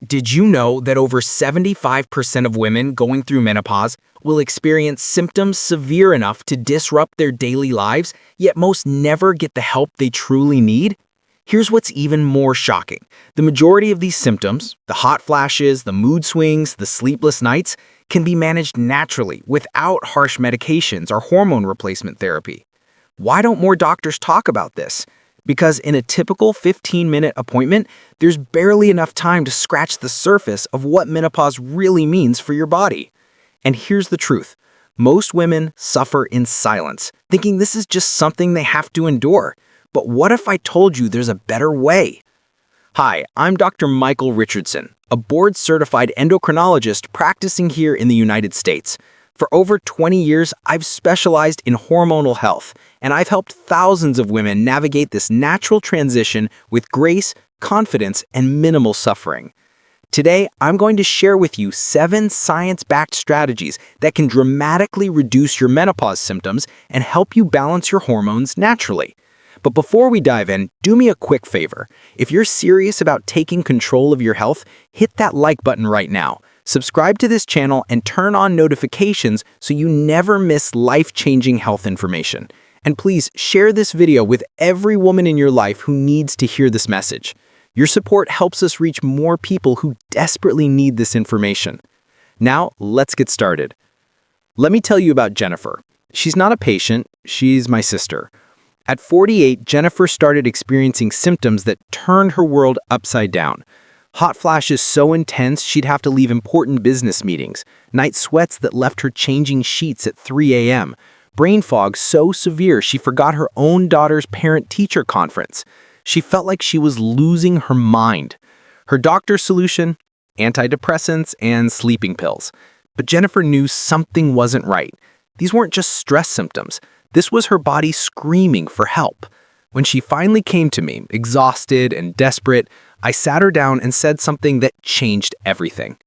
Did you know that over 75% of women going through menopause will experience symptoms severe enough to disrupt their daily lives, yet most never get the help they truly need? Here's what's even more shocking. The majority of these symptoms, the hot flashes, the mood swings, the sleepless nights, can be managed naturally without harsh medications or hormone replacement therapy. Why don't more doctors talk about this? Because in a typical 15-minute appointment, there's barely enough time to scratch the surface of what menopause really means for your body. And here's the truth. Most women suffer in silence, thinking this is just something they have to endure. But what if I told you there's a better way? Hi, I'm Dr. Michael Richardson, a board-certified endocrinologist practicing here in the United States. For over 20 years, I've specialized in hormonal health, and I've helped thousands of women navigate this natural transition with grace, confidence, and minimal suffering. Today, I'm going to share with you 7 science-backed strategies that can dramatically reduce your menopause symptoms and help you balance your hormones naturally. But before we dive in, do me a quick favor. If you're serious about taking control of your health, hit that like button right now. Subscribe to this channel and turn on notifications so you never miss life-changing health information. And please share this video with every woman in your life who needs to hear this message. Your support helps us reach more people who desperately need this information. Now, let's get started. Let me tell you about Jennifer. She's not a patient, she's my sister. At 48, Jennifer started experiencing symptoms that turned her world upside down. Hot flashes so intense she'd have to leave important business meetings, night sweats that left her changing sheets at 3 a.m., brain fog so severe she forgot her own daughter's parent-teacher conference. She felt like she was losing her mind. Her doctor's solution? Antidepressants and sleeping pills. But Jennifer knew something wasn't right. These weren't just stress symptoms. This was her body screaming for help. When she finally came to me, exhausted and desperate, I sat her down and said something that changed everything.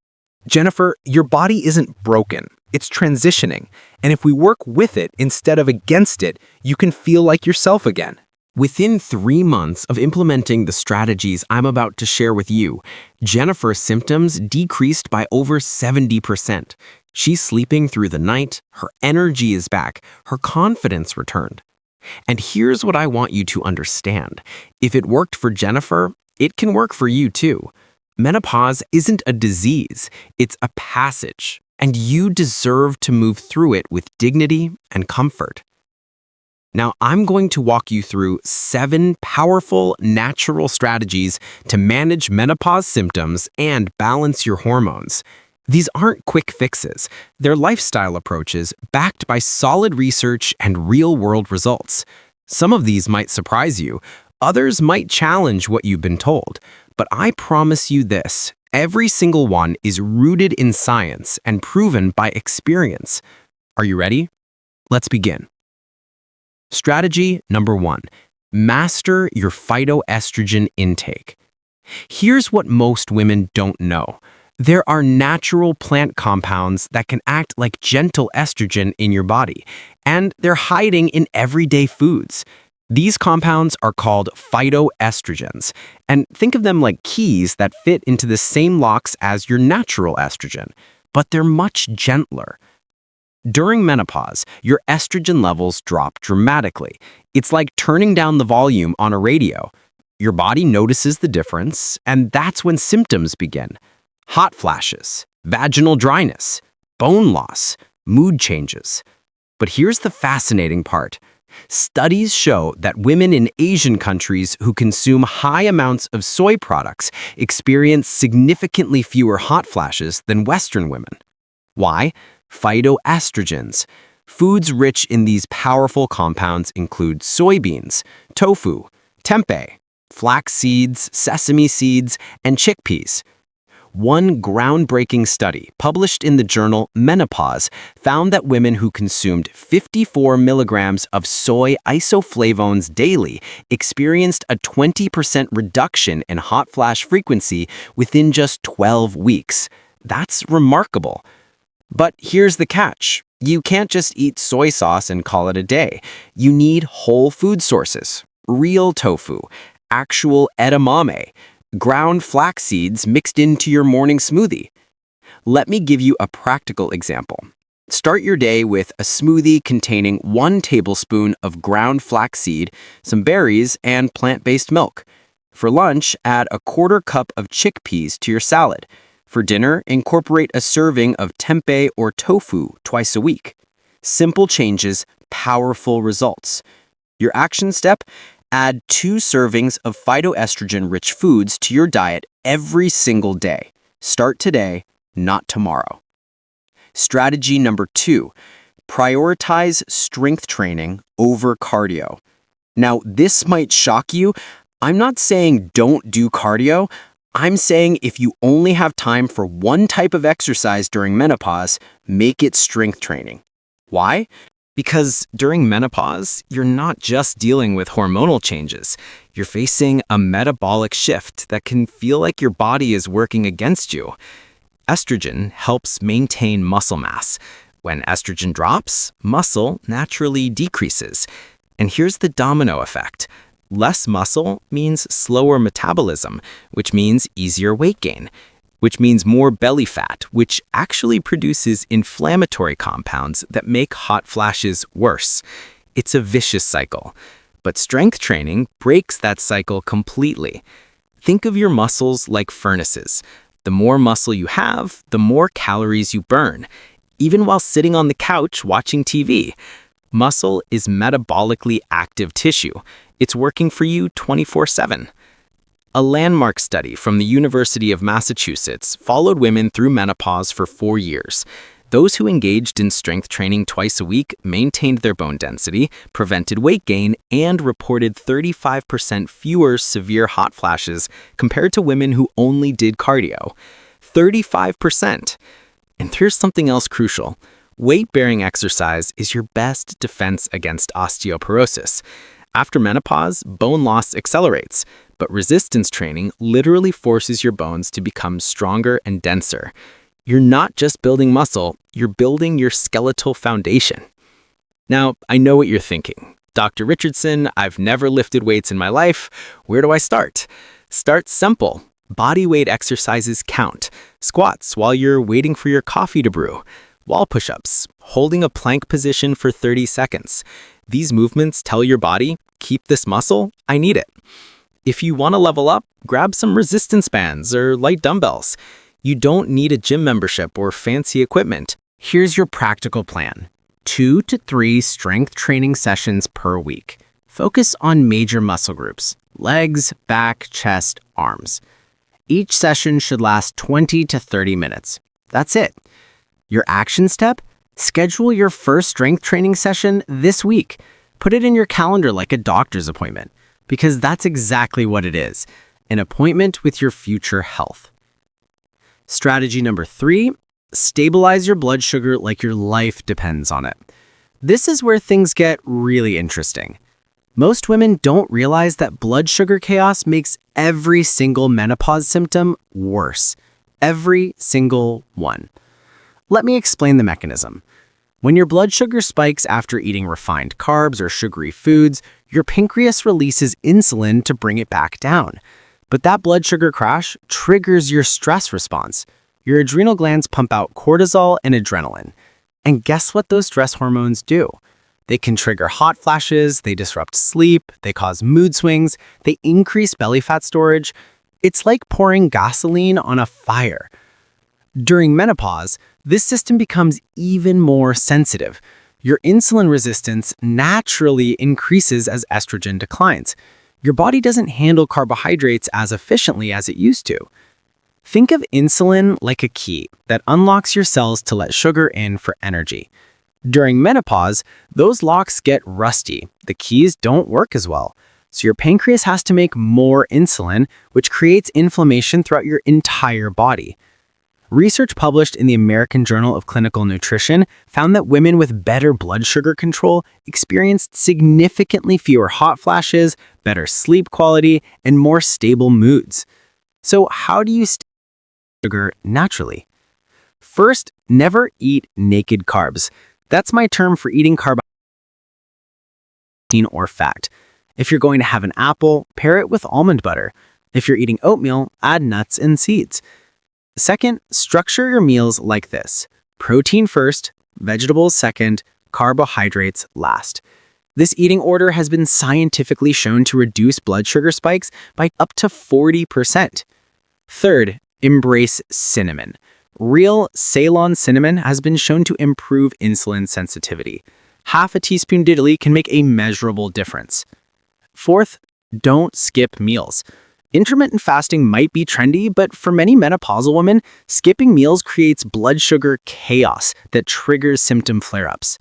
Jennifer, your body isn't broken. It's transitioning. And if we work with it instead of against it, you can feel like yourself again. Within 3 months of implementing the strategies I'm about to share with you, Jennifer's symptoms decreased by over 70%. She's sleeping through the night, her energy is back, her confidence returned. And here's what I want you to understand. If it worked for Jennifer, it can work for you too. Menopause isn't a disease, it's a passage, and you deserve to move through it with dignity and comfort. Now, I'm going to walk you through 7 powerful, natural strategies to manage menopause symptoms and balance your hormones. These aren't quick fixes. They're lifestyle approaches backed by solid research and real-world results. Some of these might surprise you. Others might challenge what you've been told. But I promise you this, every single one is rooted in science and proven by experience. Are you ready? Let's begin. Strategy number 1. Master your phytoestrogen intake. Here's what most women don't know. There are natural plant compounds that can act like gentle estrogen in your body, and they're hiding in everyday foods. These compounds are called phytoestrogens, and think of them like keys that fit into the same locks as your natural estrogen, but they're much gentler. During menopause, your estrogen levels drop dramatically. It's like turning down the volume on a radio. Your body notices the difference, and that's when symptoms begin. Hot flashes, vaginal dryness, bone loss, mood changes. But here's the fascinating part. Studies show that women in Asian countries who consume high amounts of soy products experience significantly fewer hot flashes than Western women. Why? Phytoestrogens. Foods rich in these powerful compounds include soybeans, tofu, tempeh, flax seeds, sesame seeds, and chickpeas. One groundbreaking study published in the journal Menopause found that women who consumed 54 milligrams of soy isoflavones daily experienced a 20% reduction in hot flash frequency within just 12 weeks. That's remarkable. But here's the catch. You can't just eat soy sauce and call it a day. You need whole food sources, real tofu, actual edamame, ground flax seeds mixed into your morning smoothie. Let me give you a practical example. Start your day with a smoothie containing 1 tablespoon of ground flaxseed, some berries, and plant-based milk. For lunch, add a 1/4 cup of chickpeas to your salad. For dinner, incorporate a serving of tempeh or tofu twice a week. Simple changes, powerful results. Your action step: add 2 servings of phytoestrogen-rich foods to your diet every single day. Start today, not tomorrow. Strategy number 2, prioritize strength training over cardio. Now, this might shock you. I'm not saying don't do cardio. I'm saying if you only have time for one type of exercise during menopause, make it strength training. Why? Because during menopause, you're not just dealing with hormonal changes. You're facing a metabolic shift that can feel like your body is working against you. Estrogen helps maintain muscle mass. When estrogen drops, muscle naturally decreases. And here's the domino effect. Less muscle means slower metabolism, which means easier weight gain, which means more belly fat, which actually produces inflammatory compounds that make hot flashes worse. It's a vicious cycle. But strength training breaks that cycle completely. Think of your muscles like furnaces. The more muscle you have, the more calories you burn, even while sitting on the couch watching TV. Muscle is metabolically active tissue. It's working for you 24/7. A landmark study from the University of Massachusetts followed women through menopause for 4 years. Those who engaged in strength training twice a week maintained their bone density, prevented weight gain, and reported 35% fewer severe hot flashes compared to women who only did cardio. 35%! And here's something else crucial. Weight-bearing exercise is your best defense against osteoporosis. After menopause, bone loss accelerates, but resistance training literally forces your bones to become stronger and denser. You're not just building muscle, you're building your skeletal foundation. Now, I know what you're thinking. Dr. Richardson, I've never lifted weights in my life. Where do I start? Start simple. Body weight exercises count. Squats while you're waiting for your coffee to brew. Wall push-ups, holding a plank position for 30 seconds. These movements tell your body, keep this muscle, I need it. If you want to level up, grab some resistance bands or light dumbbells. You don't need a gym membership or fancy equipment. Here's your practical plan. 2 to 3 strength training sessions per week. Focus on major muscle groups: legs, back, chest, arms. Each session should last 20 to 30 minutes. That's it. Your action step? Schedule your first strength training session this week. Put it in your calendar like a doctor's appointment, because that's exactly what it is, an appointment with your future health. Strategy number 3, stabilize your blood sugar like your life depends on it. This is where things get really interesting. Most women don't realize that blood sugar chaos makes every single menopause symptom worse. Every single one. Let me explain the mechanism. When your blood sugar spikes after eating refined carbs or sugary foods, your pancreas releases insulin to bring it back down. But that blood sugar crash triggers your stress response. Your adrenal glands pump out cortisol and adrenaline. And guess what those stress hormones do? They can trigger hot flashes, they disrupt sleep, they cause mood swings, they increase belly fat storage. It's like pouring gasoline on a fire. During menopause, this system becomes even more sensitive. Your insulin resistance naturally increases as estrogen declines. Your body doesn't handle carbohydrates as efficiently as it used to. Think of insulin like a key that unlocks your cells to let sugar in for energy. During menopause, those locks get rusty. The keys don't work as well. So your pancreas has to make more insulin, which creates inflammation throughout your entire body. Research published in the American Journal of Clinical Nutrition found that women with better blood sugar control experienced significantly fewer hot flashes, better sleep quality, and more stable moods. So how do you stay sugar naturally? First, never eat naked carbs. That's my term for eating carbohydrates or fat. If you're going to have an apple, pair it with almond butter. If you're eating oatmeal, add nuts and seeds. Second, structure your meals like this: protein first, vegetables second, carbohydrates last. This eating order has been scientifically shown to reduce blood sugar spikes by up to 40%. Third, embrace cinnamon. Real Ceylon cinnamon has been shown to improve insulin sensitivity. Half a teaspoon daily can make a measurable difference. Fourth, don't skip meals. Intermittent fasting might be trendy, but for many menopausal women, skipping meals creates blood sugar chaos that triggers symptom flare-ups.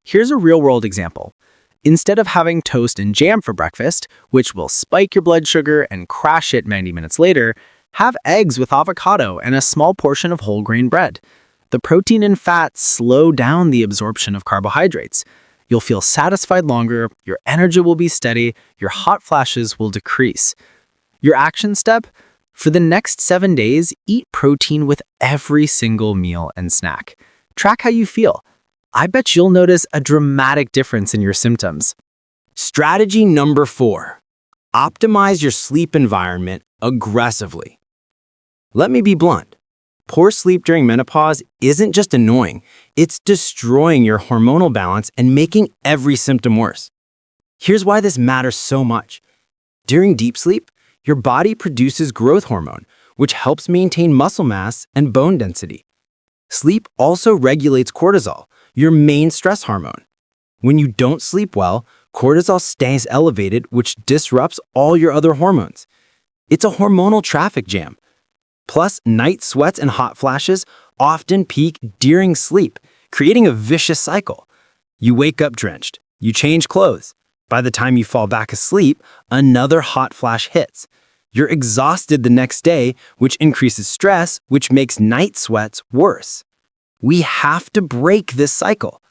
Here's a real-world example. Instead of having toast and jam for breakfast, which will spike your blood sugar and crash it 90 minutes later, have eggs with avocado and a small portion of whole grain bread. The protein and fat slow down the absorption of carbohydrates. You'll feel satisfied longer, your energy will be steady, your hot flashes will decrease. Your action step? For the next 7 days, eat protein with every single meal and snack. Track how you feel. I bet you'll notice a dramatic difference in your symptoms. Strategy number 4. Optimize your sleep environment aggressively. Let me be blunt. Poor sleep during menopause isn't just annoying, it's destroying your hormonal balance and making every symptom worse. Here's why this matters so much. During deep sleep, your body produces growth hormone, which helps maintain muscle mass and bone density. Sleep also regulates cortisol, your main stress hormone. When you don't sleep well, cortisol stays elevated, which disrupts all your other hormones. It's a hormonal traffic jam. Plus, night sweats and hot flashes often peak during sleep, creating a vicious cycle. You wake up drenched, you change clothes. By the time you fall back asleep, another hot flash hits. You're exhausted the next day, which increases stress, which makes night sweats worse. We have to break this cycle.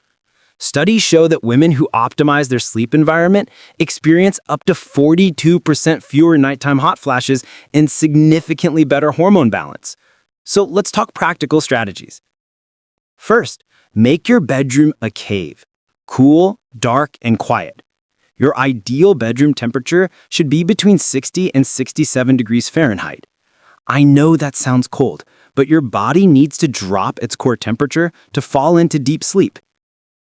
Studies show that women who optimize their sleep environment experience up to 42% fewer nighttime hot flashes and significantly better hormone balance. So let's talk practical strategies. First, make your bedroom a cave. Cool, dark, and quiet. Your ideal bedroom temperature should be between 60 and 67 degrees Fahrenheit. I know that sounds cold, but your body needs to drop its core temperature to fall into deep sleep.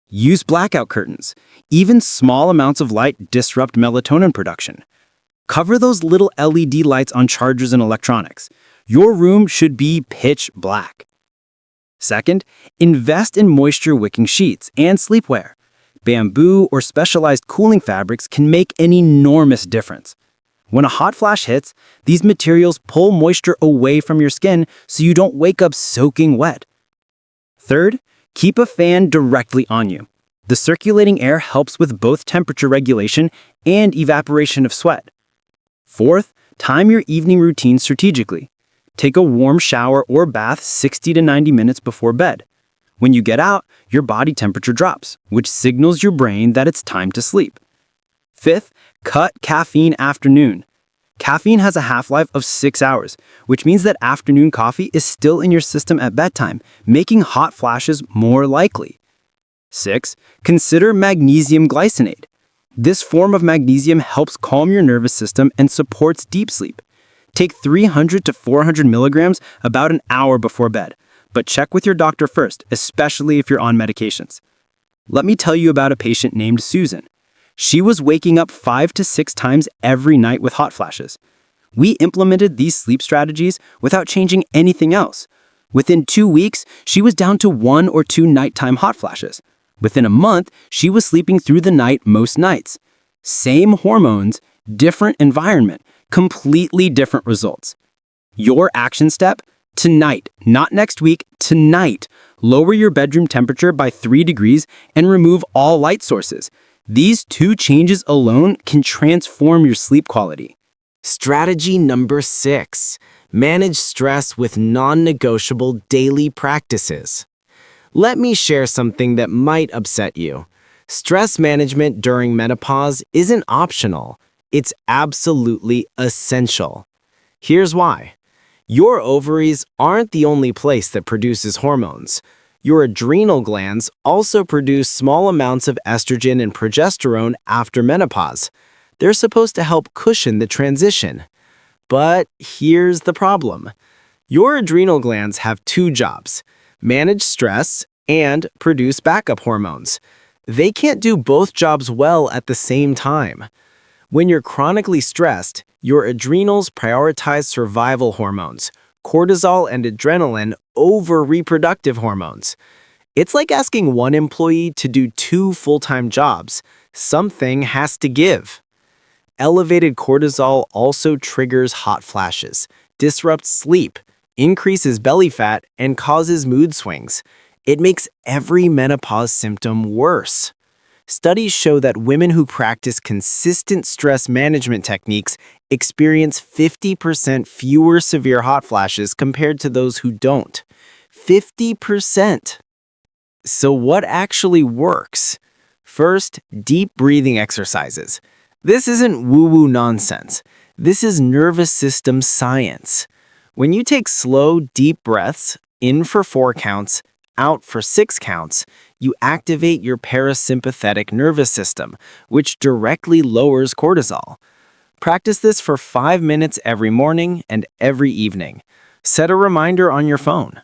Use blackout curtains. Even small amounts of light disrupt melatonin production. Cover those little LED lights on chargers and electronics. Your room should be pitch black. Second, invest in moisture-wicking sheets and sleepwear. Bamboo or specialized cooling fabrics can make an enormous difference. When a hot flash hits, these materials pull moisture away from your skin so you don't wake up soaking wet. Third, keep a fan directly on you. The circulating air helps with both temperature regulation and evaporation of sweat. Fourth, time your evening routine strategically. Take a warm shower or bath 60 to 90 minutes before bed. When you get out, your body temperature drops, which signals your brain that it's time to sleep. Fifth, cut caffeine afternoon. Caffeine has a half-life of 6 hours, which means that afternoon coffee is still in your system at bedtime, making hot flashes more likely. 6. Consider magnesium glycinate. This form of magnesium helps calm your nervous system and supports deep sleep. Take 300 to 400 milligrams about an hour before bed, but check with your doctor first, especially if you're on medications. Let me tell you about a patient named Susan. She was waking up 5 to 6 times every night with hot flashes. We implemented these sleep strategies without changing anything else. Within 2 weeks, she was down to 1 or 2 nighttime hot flashes. Within a month, she was sleeping through the night most nights. Same hormones, different environment, completely different results. Your action step? Tonight, not next week, tonight, lower your bedroom temperature by 3 degrees and remove all light sources. These 2 changes alone can transform your sleep quality. Strategy number 6. Manage stress with non-negotiable daily practices. Let me share something that might upset you. Stress management during menopause isn't optional. It's absolutely essential. Here's why. Your ovaries aren't the only place that produces hormones. Your adrenal glands also produce small amounts of estrogen and progesterone after menopause. They're supposed to help cushion the transition. But here's the problem. Your adrenal glands have two jobs: manage stress and produce backup hormones. They can't do both jobs well at the same time. When you're chronically stressed, your adrenals prioritize survival hormones, cortisol and adrenaline, over reproductive hormones. It's like asking one employee to do two full-time jobs. Something has to give. Elevated cortisol also triggers hot flashes, disrupts sleep, increases belly fat, and causes mood swings. It makes every menopause symptom worse. Studies show that women who practice consistent stress management techniques experience 50% fewer severe hot flashes compared to those who don't. 50%! So what actually works? First, deep breathing exercises. This isn't woo-woo nonsense. This is nervous system science. When you take slow, deep breaths, in for 4 counts, out for 6 counts, you activate your parasympathetic nervous system, which directly lowers cortisol. Practice this for 5 minutes every morning and every evening. Set a reminder on your phone.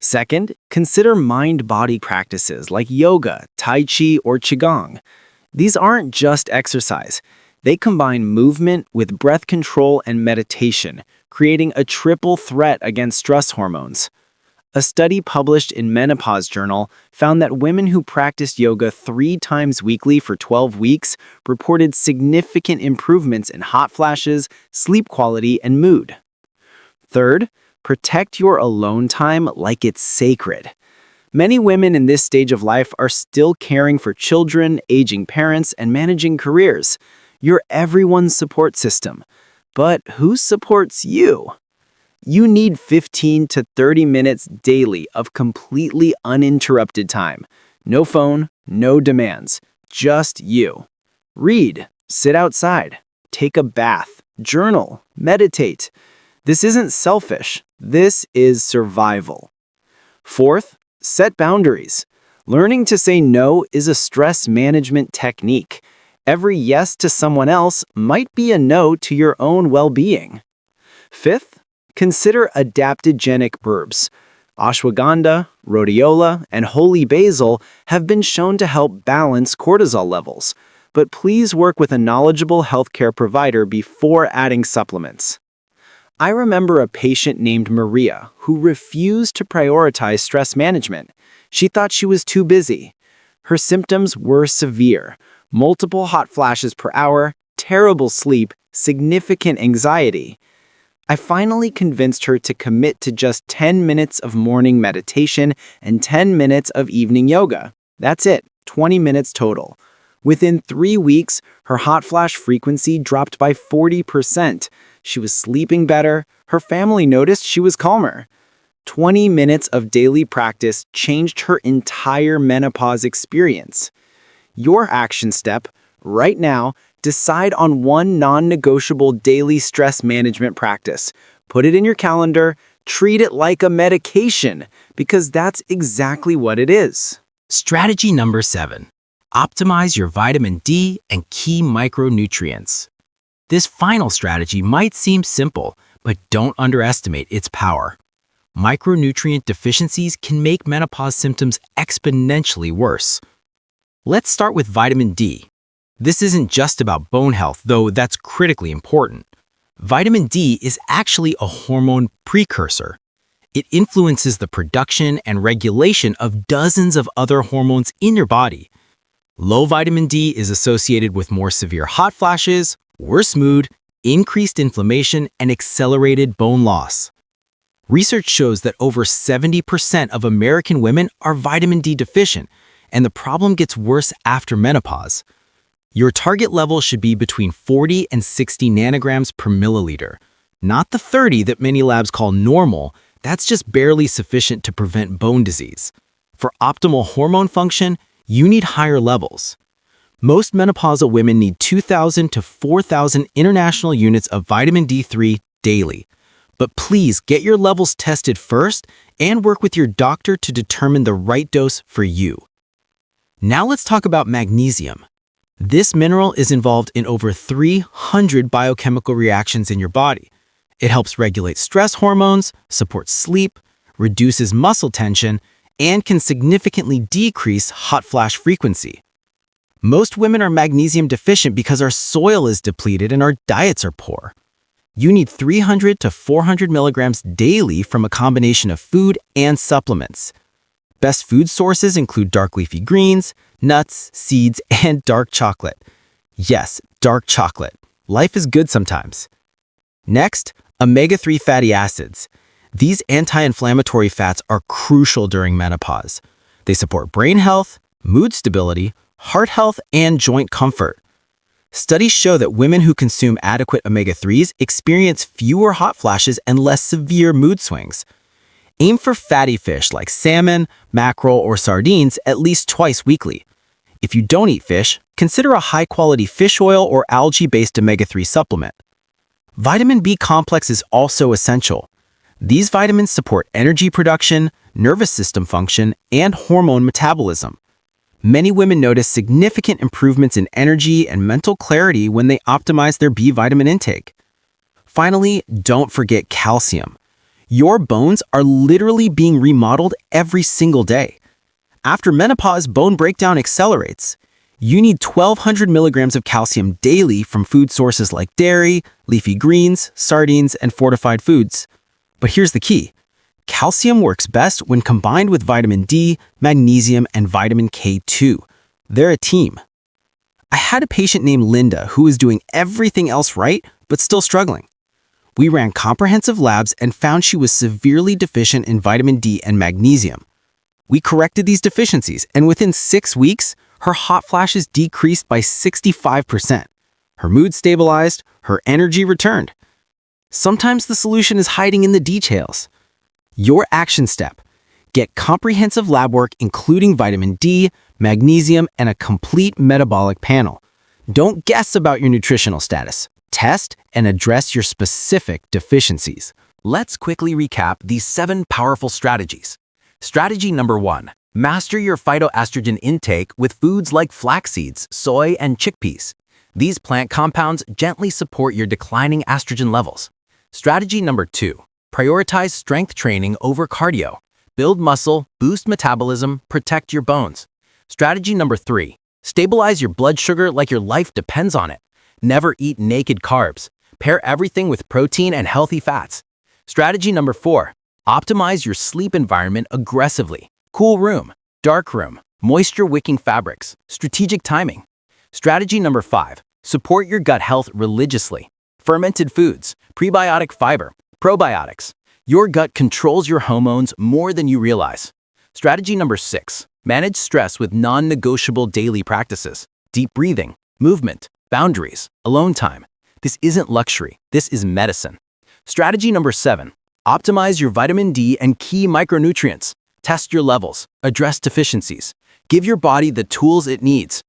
Second, consider mind-body practices like yoga, tai chi, or qigong. These aren't just exercise. They combine movement with breath control and meditation, creating a triple threat against stress hormones. A study published in Menopause Journal found that women who practiced yoga 3 times weekly for 12 weeks reported significant improvements in hot flashes, sleep quality, and mood. Third, protect your alone time like it's sacred. Many women in this stage of life are still caring for children, aging parents, and managing careers. You're everyone's support system. But who supports you? You need 15 to 30 minutes daily of completely uninterrupted time. No phone, no demands, just you. Read, sit outside, take a bath, journal, meditate. This isn't selfish. This is survival. Fourth, set boundaries. Learning to say no is a stress management technique. Every yes to someone else might be a no to your own well-being. Fifth, consider adaptogenic herbs. Ashwagandha, rhodiola, and holy basil have been shown to help balance cortisol levels, but please work with a knowledgeable healthcare provider before adding supplements. I remember a patient named Maria who refused to prioritize stress management. She thought she was too busy. Her symptoms were severe: multiple hot flashes per hour, terrible sleep, significant anxiety. I finally convinced her to commit to just 10 minutes of morning meditation and 10 minutes of evening yoga. That's it, 20 minutes total. Within 3 weeks, her hot flash frequency dropped by 40%. She was sleeping better. Her family noticed she was calmer. 20 minutes of daily practice changed her entire menopause experience. Your action step, right now, decide on one non-negotiable daily stress management practice. Put it in your calendar, treat it like a medication, because that's exactly what it is. Strategy number 7. Optimize your vitamin D and key micronutrients. This final strategy might seem simple, but don't underestimate its power. Micronutrient deficiencies can make menopause symptoms exponentially worse. Let's start with vitamin D. This isn't just about bone health, though that's critically important. Vitamin D is actually a hormone precursor. It influences the production and regulation of dozens of other hormones in your body. Low vitamin D is associated with more severe hot flashes, worse mood, increased inflammation, and accelerated bone loss. Research shows that over 70% of American women are vitamin D deficient, and the problem gets worse after menopause. Your target level should be between 40 and 60 nanograms per milliliter, not the 30 that many labs call normal. That's just barely sufficient to prevent bone disease. For optimal hormone function, you need higher levels. Most menopausal women need 2,000 to 4,000 international units of vitamin D3 daily. But please get your levels tested first and work with your doctor to determine the right dose for you. Now let's talk about magnesium. This mineral is involved in over 300 biochemical reactions in your body. It helps regulate stress hormones, supports sleep, reduces muscle tension, and can significantly decrease hot flash frequency. Most women are magnesium deficient because our soil is depleted and our diets are poor. You need 300 to 400 milligrams daily from a combination of food and supplements. Best food sources include dark leafy greens, nuts, seeds, and dark chocolate. Yes, dark chocolate. Life is good sometimes. Next, omega-3 fatty acids. These anti-inflammatory fats are crucial during menopause. They support brain health, mood stability, heart health, and joint comfort. Studies show that women who consume adequate omega-3s experience fewer hot flashes and less severe mood swings. Aim for fatty fish like salmon, mackerel, or sardines at least twice weekly. If you don't eat fish, consider a high-quality fish oil or algae-based omega-3 supplement. Vitamin B complex is also essential. These vitamins support energy production, nervous system function, and hormone metabolism. Many women notice significant improvements in energy and mental clarity when they optimize their B vitamin intake. Finally, don't forget calcium. Your bones are literally being remodeled every single day. After menopause, bone breakdown accelerates. You need 1,200 milligrams of calcium daily from food sources like dairy, leafy greens, sardines, and fortified foods. But here's the key. Calcium works best when combined with vitamin D, magnesium, and vitamin K2. They're a team. I had a patient named Linda who was doing everything else right, but still struggling. We ran comprehensive labs and found she was severely deficient in vitamin D and magnesium. We corrected these deficiencies, and within 6 weeks, her hot flashes decreased by 65%. Her mood stabilized, her energy returned. Sometimes the solution is hiding in the details. Your action step: get comprehensive lab work including vitamin D, magnesium, and a complete metabolic panel. Don't guess about your nutritional status. Test and address your specific deficiencies. Let's quickly recap these 7 powerful strategies. Strategy number 1. Master your phytoestrogen intake with foods like flax seeds, soy, and chickpeas. These plant compounds gently support your declining estrogen levels. Strategy number 2. Prioritize strength training over cardio. Build muscle, boost metabolism, protect your bones. Strategy number 3. Stabilize your blood sugar like your life depends on it. Never eat naked carbs. Pair everything with protein and healthy fats. Strategy number 4. Optimize your sleep environment aggressively. Cool room, dark room, moisture-wicking fabrics, strategic timing. Strategy number 5. Support your gut health religiously. Fermented foods, prebiotic fiber, probiotics. Your gut controls your hormones more than you realize. Strategy number 6. Manage stress with non-negotiable daily practices. Deep breathing, movement, boundaries, alone time. This isn't luxury, this is medicine. Strategy number 7. Optimize your vitamin D and key micronutrients. Test your levels, address deficiencies. Give your body the tools it needs.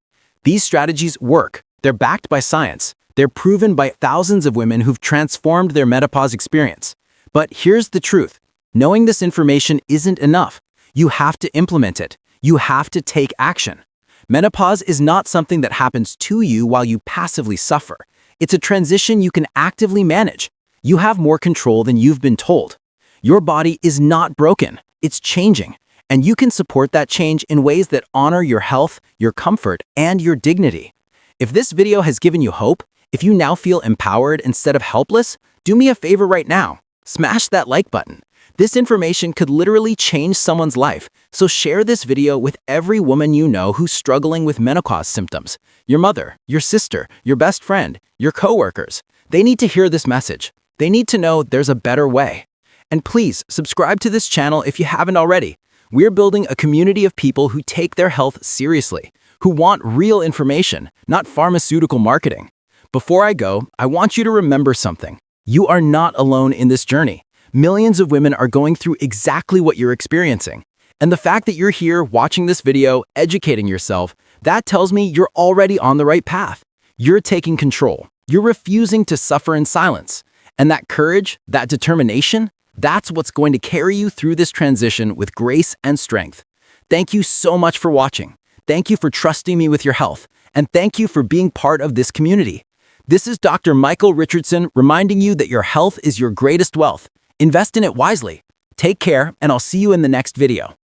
These strategies work. They're backed by science. They're proven by thousands of women who've transformed their menopause experience. But here's the truth. Knowing this information isn't enough. You have to implement it. You have to take action. Menopause is not something that happens to you while you passively suffer. It's a transition you can actively manage. You have more control than you've been told. Your body is not broken. It's changing. And you can support that change in ways that honor your health, your comfort, and your dignity. If this video has given you hope, if you now feel empowered instead of helpless, do me a favor right now. Smash that like button. This information could literally change someone's life, so share this video with every woman you know who's struggling with menopause symptoms. Your mother, your sister, your best friend, your coworkers. They need to hear this message. They need to know there's a better way. And please, subscribe to this channel if you haven't already. We're building a community of people who take their health seriously, who want real information, not pharmaceutical marketing. Before I go, I want you to remember something. You are not alone in this journey. Millions of women are going through exactly what you're experiencing. And the fact that you're here watching this video, educating yourself, that tells me you're already on the right path. You're taking control. You're refusing to suffer in silence. And that courage, that determination, that's what's going to carry you through this transition with grace and strength. Thank you so much for watching. Thank you for trusting me with your health. And thank you for being part of this community. This is Dr. Michael Richardson reminding you that your health is your greatest wealth. Invest in it wisely. Take care, and I'll see you in the next video.